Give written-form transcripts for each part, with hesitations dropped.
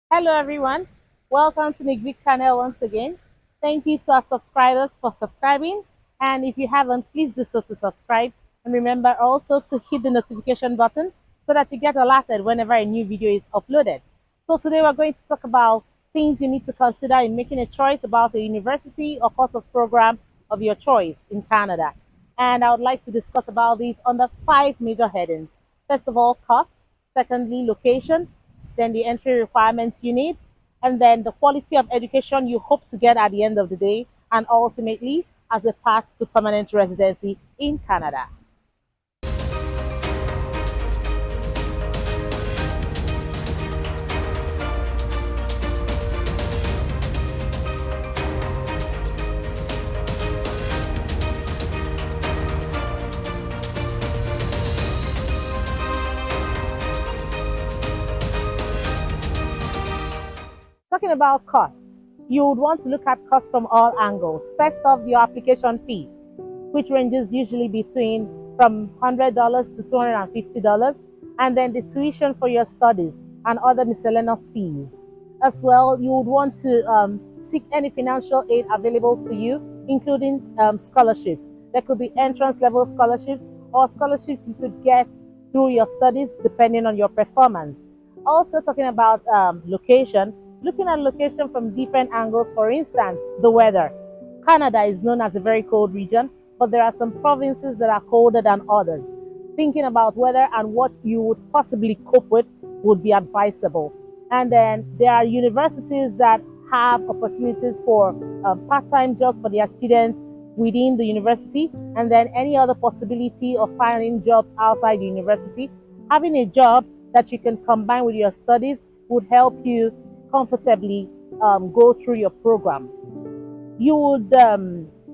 Hello everyone, welcome to Nick Vic channel once again. Thank you to our subscribers for subscribing, and if you haven't, please do so to subscribe, and remember also to hit the notification button so that you get alerted whenever a new video is uploaded. So today we're going to talk about things you need to consider in making a choice about a university or course of program of your choice in Canada. And I would like to discuss about these under five major headings. First of all, cost. Secondly, location, then the entry requirements you need, and then the quality of education you hope to get at the end of the day, and ultimately as a path to permanent residency in Canada. Talking about costs, you would want to look at costs from all angles. First off, your application fee, which ranges usually between from $100 to $250, and then the tuition for your studies and other miscellaneous fees. As well, you would want to seek any financial aid available to you, including scholarships. There could be entrance level scholarships or scholarships you could get through your studies depending on your performance. Also, talking about location, looking at location from different angles. For instance, the weather. Canada is known as a very cold region, but there are some provinces that are colder than others. Thinking about weather and what you would possibly cope with would be advisable. And then there are universities that have opportunities for part-time jobs for their students within the university, and then any other possibility of finding jobs outside the university. Having a job that you can combine with your studies would help you comfortably go through your program. You would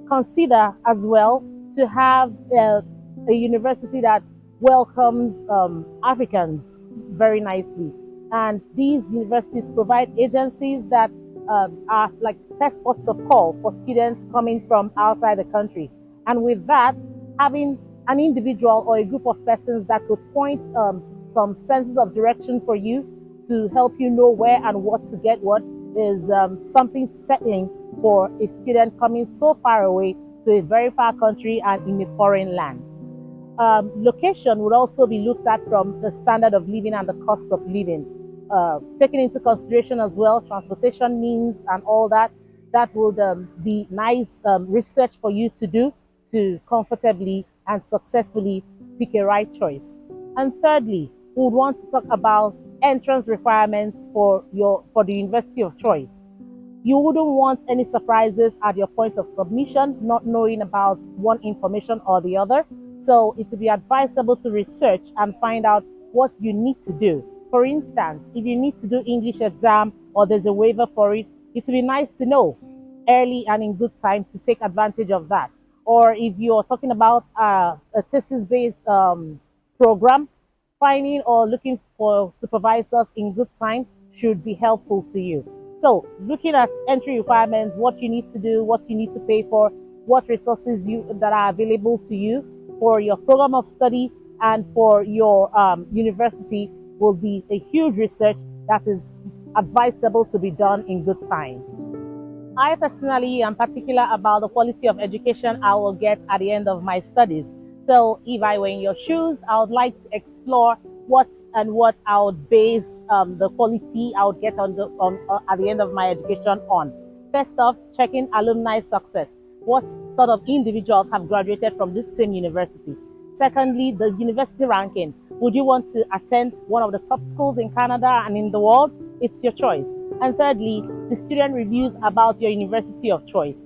consider as well to have a university that welcomes Africans very nicely. And these universities provide agencies that are like first ports of call for students coming from outside the country. And with that, having an individual or a group of persons that could point some senses of direction for you to help you know where and what to get what is something settling for a student coming so far away to a very far country and in a foreign land. Location would also be looked at from the standard of living and the cost of living, taking into consideration as well transportation means and all that. That would be nice research for you to do to comfortably and successfully pick a right choice. And thirdly, we would want to talk about entrance requirements for the university of choice. You wouldn't want any surprises at your point of submission, not knowing about one information or the other. So it would be advisable to research and find out what you need to do. For instance, if you need to do English exam or there's a waiver for it, it would be nice to know early and in good time to take advantage of that. Or if you're talking about a thesis-based program, finding or looking for supervisors in good time should be helpful to you. So, looking at entry requirements, what you need to do, what you need to pay for, what resources you that are available to you for your program of study and for your university will be a huge research that is advisable to be done in good time. I personally am particular about the quality of education I will get at the end of my studies. So, if I were in your shoes, I would like to explore what I would base the quality I would get at the end of my education on. First off, checking alumni success. What sort of individuals have graduated from this same university? Secondly, the university ranking. Would you want to attend one of the top schools in Canada and in the world? It's your choice. And thirdly, the student reviews about your university of choice.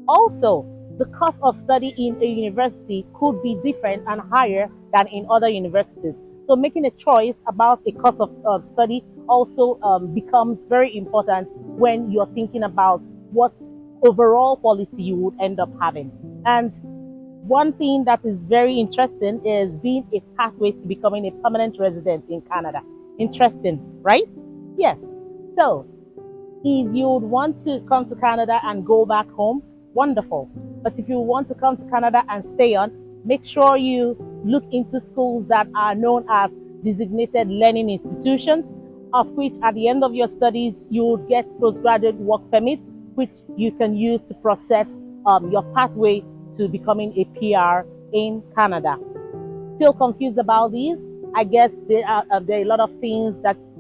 Also, the cost of study in a university could be different and higher than in other universities. So, making a choice about a course of study also becomes very important when you're thinking about what overall quality you would end up having. And one thing that is very interesting is being a pathway to becoming a permanent resident in Canada. Interesting, right? Yes. So, if you would want to come to Canada and go back home, wonderful. But if you want to come to Canada and stay on, make sure you look into schools that are known as designated learning institutions of which at the end of your studies, you would get postgraduate work permit, which you can use to process your pathway to becoming a PR in Canada. Still confused about these? I guess there are a lot of things that's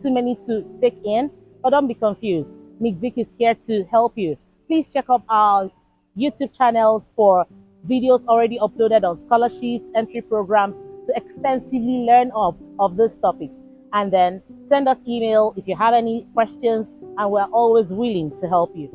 too many to take in, but don't be confused. Nick Vic is here to help you. Please check out our YouTube channels for videos already uploaded on scholarships, entry programs to extensively learn of these topics. And then send us email if you have any questions, and we're always willing to help you.